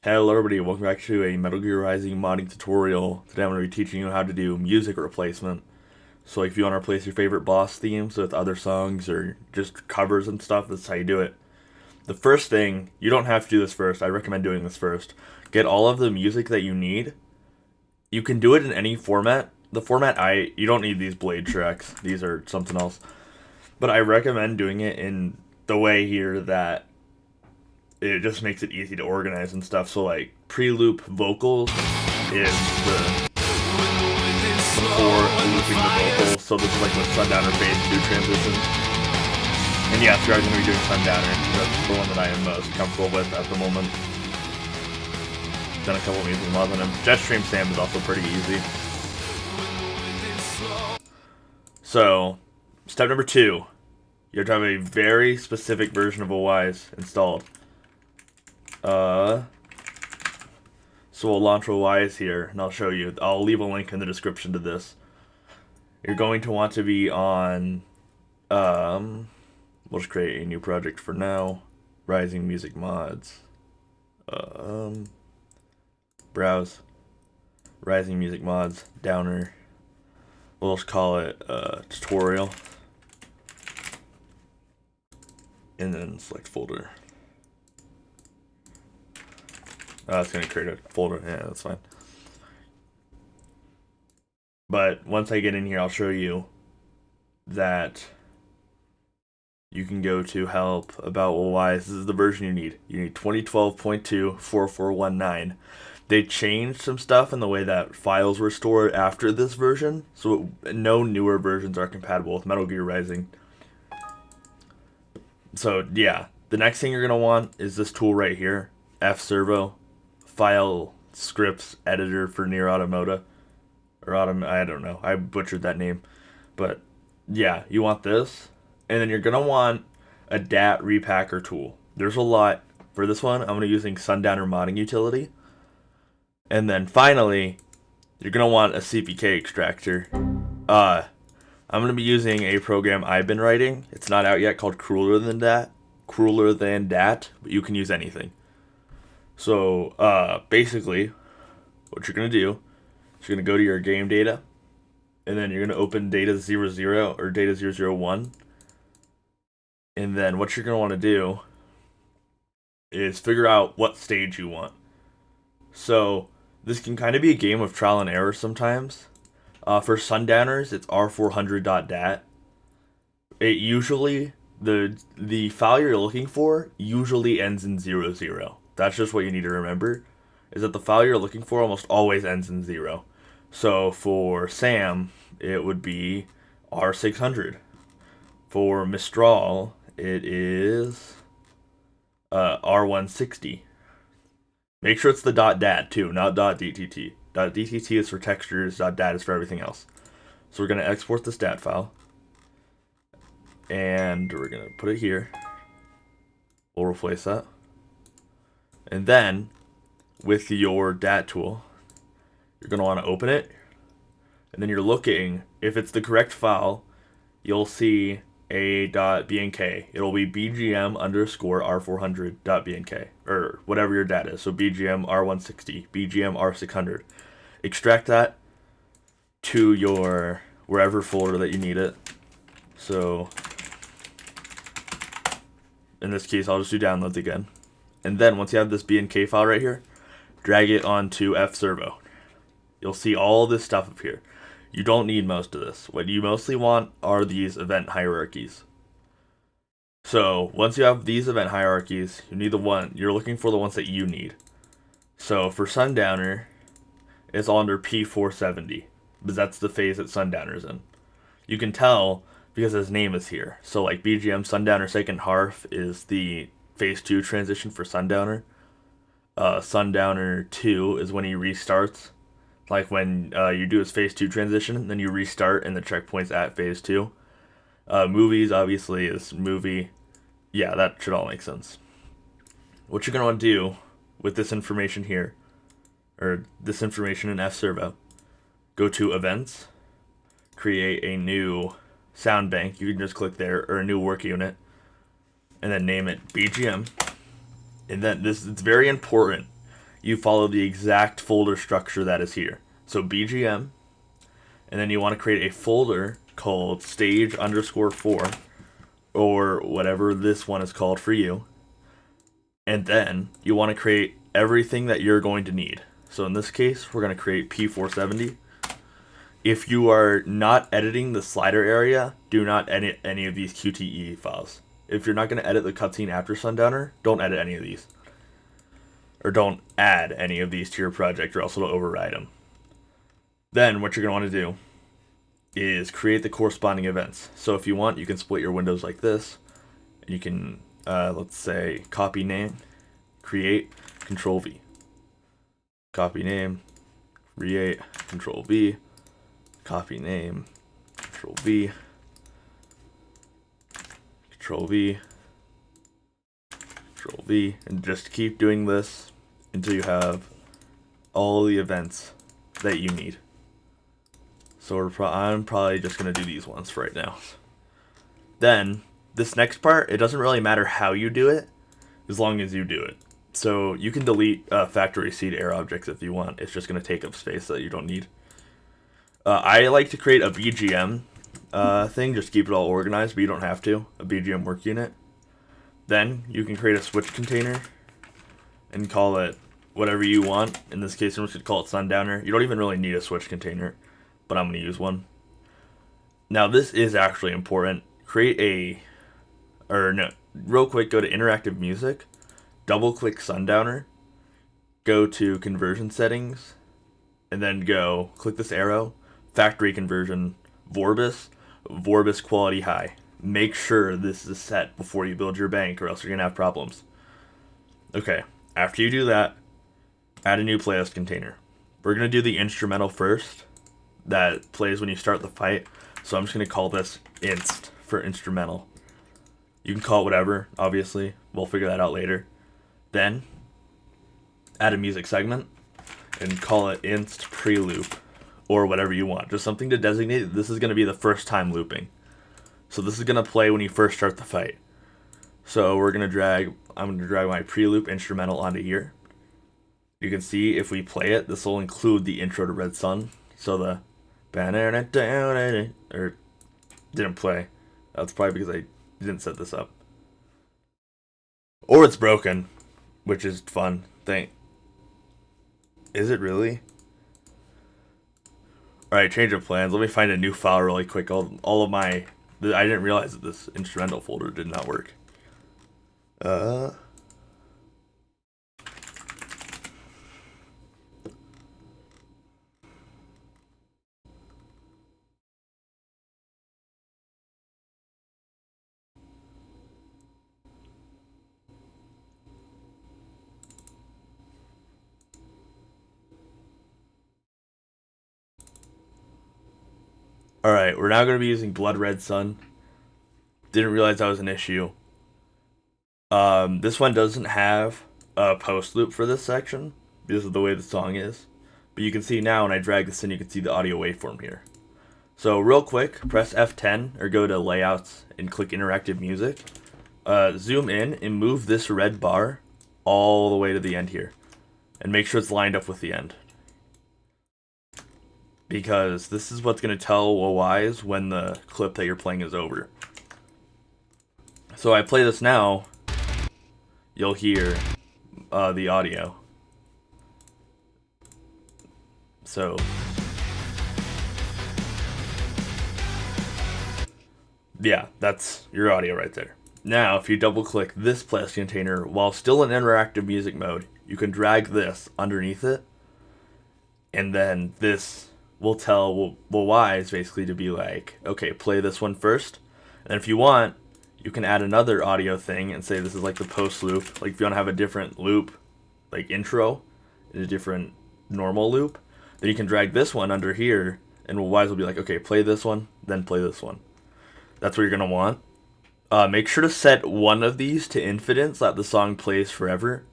Hello everybody, welcome back to a Metal Gear Rising modding tutorial. Today I'm going to be teaching you how to do music replacement. So if you want to replace your favorite boss themes with other songs or just covers and stuff, that's how you do it. The first thing, you don't have to do this first, I recommend doing this first. Get all of the music that you need. You can do it in any format. The format you don't need these blade tracks, these are something else. But I recommend doing it in the way here that it just makes it easy to organize and stuff. So like pre-loop vocals is before looping the vocals. So this is like with Sundowner phase 2 transitions. And yes, we are going to be doing Sundowner. That's the one that I am most comfortable with at the moment. Done a couple music mods on him. Jetstream Sam is also pretty easy. So, step number 2. You have to have a very specific version of Wwise installed. So we'll launch Wwise here, and I'll show you. I'll leave a link in the description to this. You're going to want to be on, we'll just create a new project for now. Rising Music Mods. Browse. Rising Music Mods, Downer. We'll just call it, tutorial. And then select folder. It's going to create a folder. Yeah, that's fine. But once I get in here, I'll show you that you can go to help about Wwise. This is the version you need. You need 2012.2.4419. They changed some stuff in the way that files were stored after this version, so no newer versions are compatible with Metal Gear Rising. So yeah, the next thing you're going to want is this tool right here, F-SERVO. File scripts editor for Nier Automata, or I don't know, I butchered that name, but yeah, you want this, and then you're gonna want a DAT repacker tool. There's a lot for this one. I'm gonna be using Sundowner modding utility, and then finally, you're gonna want a CPK extractor. I'm gonna be using a program I've been writing. It's not out yet, called Crueler Than Dat, but you can use anything. So, basically, what you're going to do is you're going to go to your game data, and then you're going to open data 00 or data 001, and then what you're going to want to do is figure out what stage you want. So, this can kind of be a game of trial and error sometimes. For Sundowners, it's r400.dat. It usually, the file you're looking for usually ends in 00. That's just what you need to remember, is that the file you're looking for almost always ends in 0. So for Sam, it would be R600. For Mistral, it is R160. Make sure it's the .dat too, not .dtt. .dtt is for textures, .dat is for everything else. So we're going to export the stat file, and we're going to put it here. We'll replace that. And then, with your DAT tool, you're going to want to open it. And then you're looking, if it's the correct file, you'll see a .bnk. It'll be bgm underscore r400.bnk, or whatever your DAT is. So bgm r160, bgm r600. Extract that to your wherever folder that you need it. So, in this case, I'll just do downloads again. And then once you have this BNK file right here, drag it onto F-SERVO. You'll see all this stuff up here. You don't need most of this. What you mostly want are these event hierarchies. So once you have these event hierarchies, you need you're looking for the ones that you need. So for Sundowner, it's all under P470, because that's the phase that Sundowner's in. You can tell because his name is here. So like BGM Sundowner second half is the phase 2 transition for Sundowner. Sundowner 2 is when he restarts. Like when you do his phase 2 transition, then you restart and the checkpoint's at phase 2. Movies, obviously, is movie. Yeah, that should all make sense. What you're going to want to do with this information here, or this information in F-SERVO, go to Events, create a new sound bank. You can just click there, or a new work unit, and then name it BGM. And then it's very important. you follow the exact folder structure that is here. So BGM, and then you want to create a folder called stage_4, or whatever this one is called for you. And then you want to create everything that you're going to need. So in this case, we're going to create P470. If you are not editing the slider area, do not edit any of these QTE files. If you're not going to edit the cutscene after Sundowner, don't edit any of these. Or don't add any of these to your project, or else it'll override them. Then what you're going to want to do is create the corresponding events. So if you want, you can split your windows like this. And you can, let's say, copy name, create, Control V. Copy name, create, Control V. Copy name, Control V. Control V. Control V. And just keep doing this until you have all the events that you need. So I'm probably just going to do these ones for right now. Then, this next part, it doesn't really matter how you do it, as long as you do it. So you can delete factory seed air objects if you want. It's just going to take up space that you don't need. I like to create a BGM thing, just keep it all organized, but you don't have to. A BGM work unit. Then you can create a switch container and call it whatever you want. In this case, I'm just going to call it Sundowner. You don't even really need a switch container, but I'm going to use one. Now this is actually important. Real quick, go to interactive music, double click Sundowner, go to conversion settings, and then click this arrow, factory conversion, Vorbis quality high. Make sure this is set before you build your bank, or else you're going to have problems. Okay, after you do that, add a new playlist container. We're going to do the instrumental first that plays when you start the fight. So I'm just going to call this inst for instrumental. You can call it whatever, obviously. We'll figure that out later. Then, add a music segment and call it inst pre-loop, or whatever you want. Just something to designate this is going to be the first time looping. So this is going to play when you first start the fight. So I'm going to drag my pre-loop instrumental onto here. You can see if we play it, this will include the intro to Red Sun. So the didn't play. That's probably because I didn't set this up. Or it's broken, which is fun. Is it really? Alright, change of plans. Let me find a new file really quick. I didn't realize that this instrumental folder did not work. Alright, we're now going to be using Blood Red Sun. Didn't realize that was an issue. This one doesn't have a post loop for this section because of the way the song is. But you can see now when I drag this in, you can see the audio waveform here. So real quick, press F10 or go to Layouts and click Interactive Music. Zoom in and move this red bar all the way to the end here. And make sure it's lined up with the end. Because this is what's going to tell Wwise when the clip that you're playing is over. So I play this now, you'll hear the audio. So yeah, that's your audio right there. Now, if you double click this playlist container while still in interactive music mode, you can drag this underneath it, and then this will tell Wwise basically to be like, okay, play this one first. And if you want, you can add another audio thing and say this is like the post loop. Like if you want to have a different loop, like intro, and a different normal loop, then you can drag this one under here, and Wwise will be like, okay, play this one, then play this one. That's what you're going to want. Make sure to set one of these to infinite so that the song plays forever.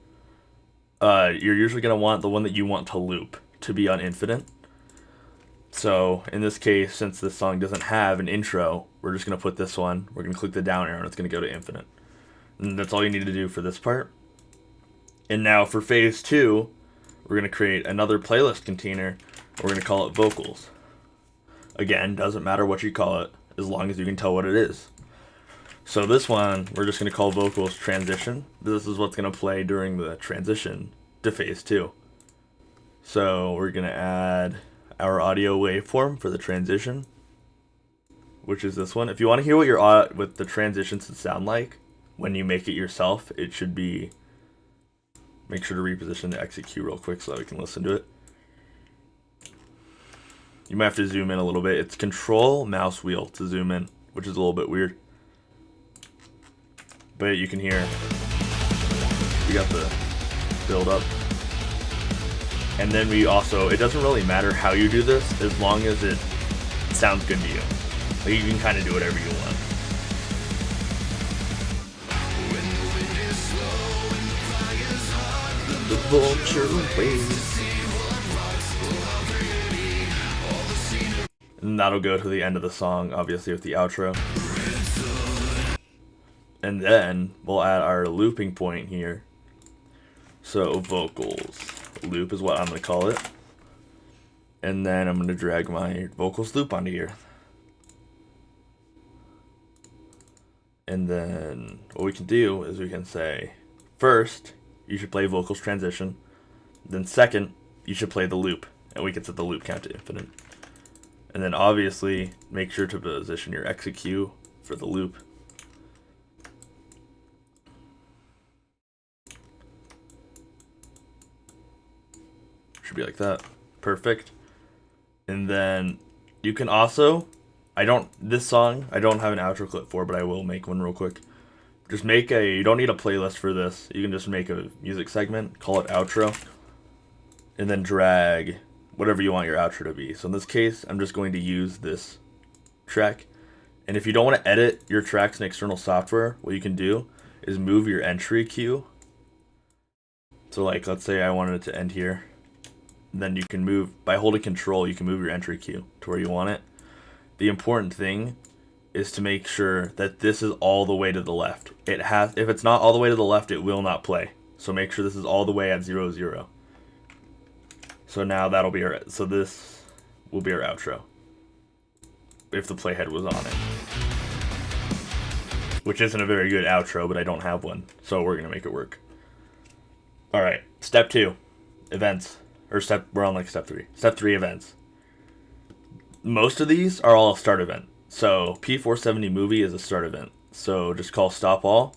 You're usually going to want the one that you want to loop to be on infinite. So in this case, since this song doesn't have an intro, we're just going to put this one. We're going to click the down arrow and it's going to go to infinite. And that's all you need to do for this part. And now for phase 2, we're going to create another playlist container. We're going to call it vocals. Again, doesn't matter what you call it, as long as you can tell what it is. So this one, we're just going to call vocals transition. This is what's going to play during the transition to phase 2. So we're going to add our audio waveform for the transition, which is this one. If you want to hear what the transitions would sound like when you make it yourself, it should be, make sure to reposition the exit cue real quick so that we can listen to it. You might have to zoom in a little bit. It's control mouse wheel to zoom in, which is a little bit weird. But you can hear we got the build up. And then we also, it doesn't really matter how you do this as long as it sounds good to you. Like you can kind of do whatever you want. The vulture waits. And that'll go to the end of the song, obviously with the outro. And then we'll add our looping point here. So vocals loop is what I'm going to call it. And then I'm going to drag my vocals loop onto here. And then what we can do is we can say, first, you should play vocals transition. Then second, you should play the loop. And we can set the loop count to infinite. And then obviously, make sure to position your exit cue for the loop. Should be like that. Perfect. And then you can also, this song, I don't have an outro clip for, but I will make one real quick. Just make you don't need a playlist for this. You can just make a music segment, call it outro, and then drag whatever you want your outro to be. So in this case, I'm just going to use this track. And if you don't want to edit your tracks in external software, what you can do is move your entry cue. So like, let's say I wanted it to end here. Then you can move, by holding control, you can move your entry cue to where you want it. The important thing is to make sure that this is all the way to the left. If it's not all the way to the left, it will not play. So make sure this is all the way at 0, 0. So now that'll be this will be our outro. If the playhead was on it. Which isn't a very good outro, but I don't have one. So we're going to make it work. Alright, step 2, events. We're on like step 3. Step 3, events. Most of these are all a start event. So P470 movie is a start event. So just call stop all,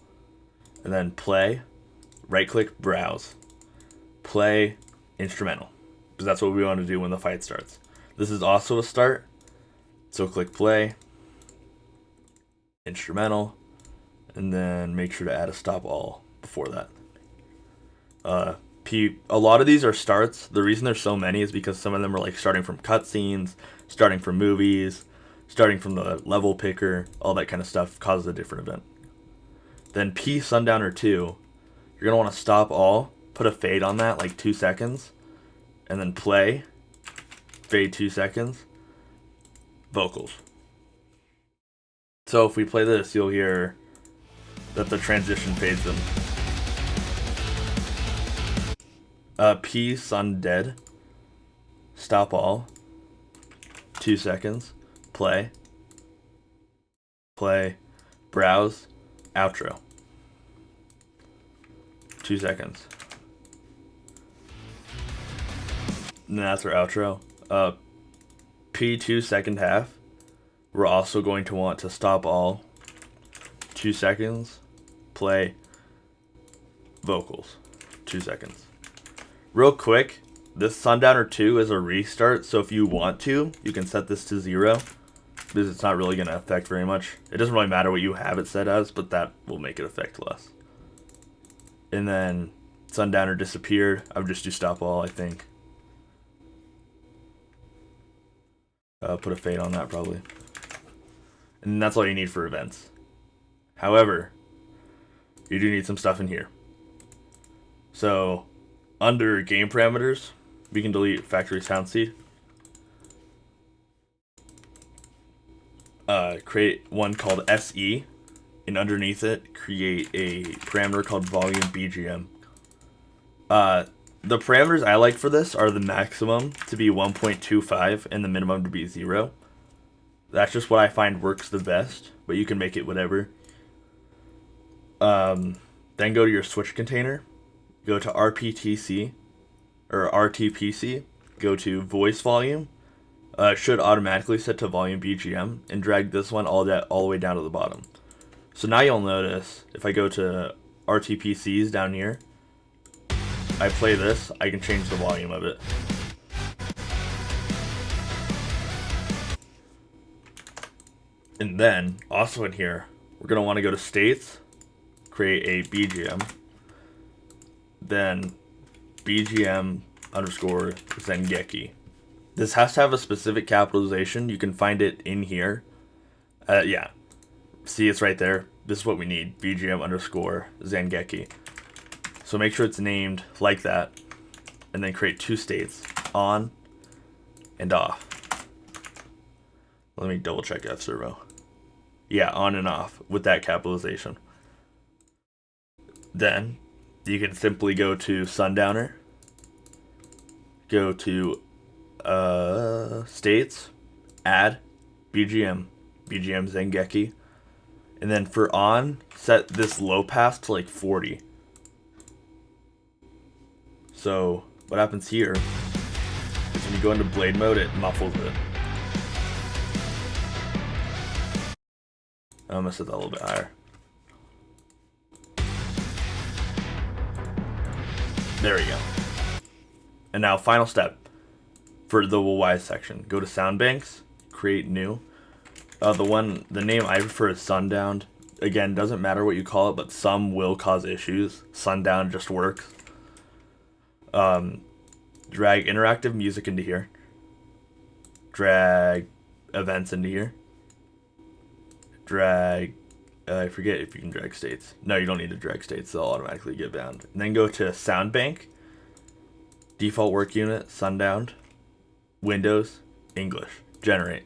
and then play, right click, browse, play, instrumental. Because that's what we want to do when the fight starts. This is also a start. So click play, instrumental, and then make sure to add a stop all before that. A lot of these are starts. The reason there's so many is because some of them are like starting from cutscenes, starting from movies, starting from the level picker, all that kind of stuff causes a different event. Then P Sundowner 2, you're going to want to stop all, put a fade on that, like 2 seconds, and then play, fade 2 seconds, vocals. So if we play this, you'll hear that the transition fades in. P Sun Dead, stop all, 2 seconds, play, browse, outro, 2 seconds. And that's our outro. P2 second half, we're also going to want to stop all, 2 seconds, play, vocals, 2 seconds. Real quick, this Sundowner 2 is a restart, so if you want to, you can set this to 0, because it's not really going to affect very much. It doesn't really matter what you have it set as, but that will make it affect less. And then Sundowner disappeared. I would just do stop all, I think. Put a fade on that probably. And that's all you need for events. However, you do need some stuff in here. So, under game parameters, we can delete factory sound seed. Create one called SE, and underneath it, create a parameter called volume BGM. The parameters I like for this are the maximum to be 1.25 and the minimum to be 0. That's just what I find works the best, but you can make it whatever. Then go to your switch container, go to RPTC or RTPC, go to voice volume. It should automatically set to volume BGM, and drag this one all the way down to the bottom. So now you'll notice if I go to RTPCs down here, I play this, I can change the volume of it. And then, also in here, we're going to want to go to states, create a BGM, then BGM underscore Zengeki. This has to have a specific capitalization. You can find it in here. Yeah. See, it's right there. This is what we need, BGM underscore Zengeki. So make sure it's named like that, and then create 2 states, on and off. Let me double check F-SERVO. Yeah, on and off with that capitalization. Then you can simply go to Sundowner, go to states, add BGM Zengeki, and then for on, set this low pass to like 40. So what happens here is when you go into blade mode, it muffles it. I'm gonna set that a little bit higher. There we go. And now final step for the Wwise section. Go to sound banks, create new. The name I prefer is Sundown. Again, doesn't matter what you call it, but some will cause issues. Sundown just works. Drag interactive music into here. Drag events into here. Drag, I forget if you can drag states. No, you don't need to drag states. They'll automatically get bound. And then go to sound bank. Default work unit, Sundown. Windows, English. Generate.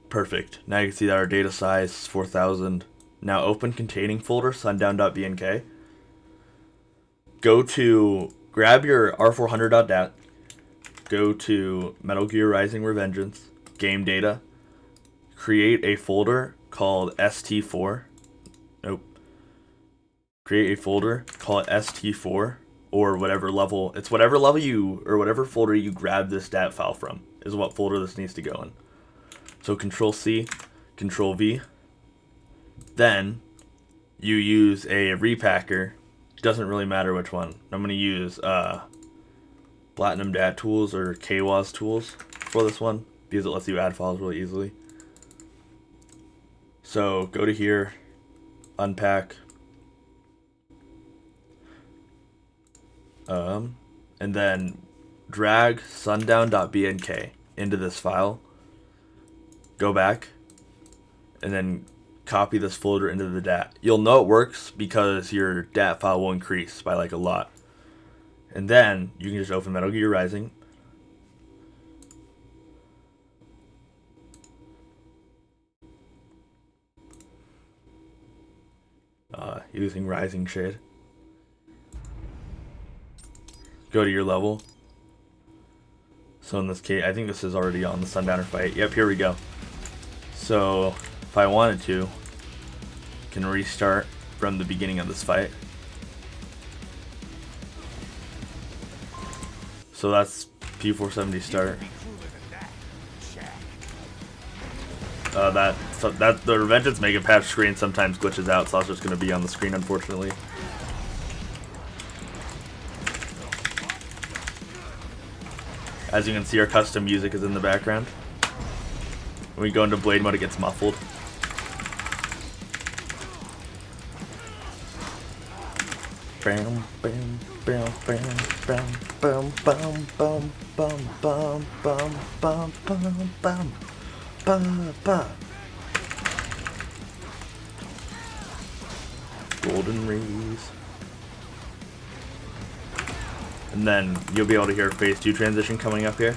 Perfect. Now you can see that our data size is 4,000. Now open containing folder, sundown.bnk. Grab your r400.dat. Go to Metal Gear Rising Revengeance, game data. Create a folder called ST4. Nope. Create a folder, call it ST4, or whatever level. It's whatever level or whatever folder you grab this DAT file from, is what folder this needs to go in. So Control C, Control V. Then you use a repacker. It doesn't really matter which one. I'm going to use Platinum DAT tools or KWAS tools for this one because it lets you add files really easily. So go to here, unpack, and then drag sundown.bnk into this file. Go back, and then copy this folder into the DAT. You'll know it works because your DAT file will increase by like a lot. And then you can just open Metal Gear Rising. Using Rising Shade. Go to your level. So in this case, I think this is already on the Sundowner fight. Yep, here we go. So if I wanted to, I can restart from the beginning of this fight. So that's P470 start. The Revengeance Mega Patch screen sometimes glitches out, so it's just going to be on the screen, unfortunately. As you can see, our custom music is in the background. When we go into blade mode, it gets muffled. Bam, bam, bam, bam, bam, bam, bam, bam, bam, bam, bam, bam, bam, bam, bam, bam. Golden rays. And then you'll be able to hear phase 2 transition coming up here.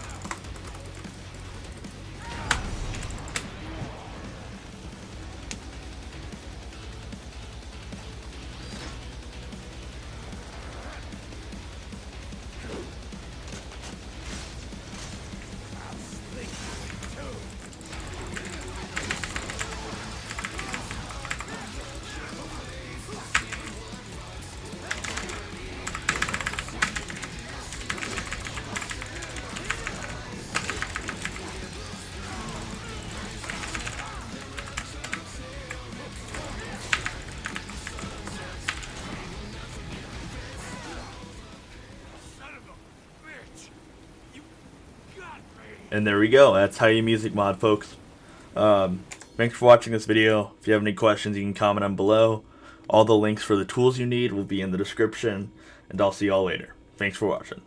And there we go. That's how you music mod, folks. Thanks for watching this video. If you have any questions, you can comment on below. All the links for the tools you need will be in the description, and I'll see y'all later. Thanks for watching.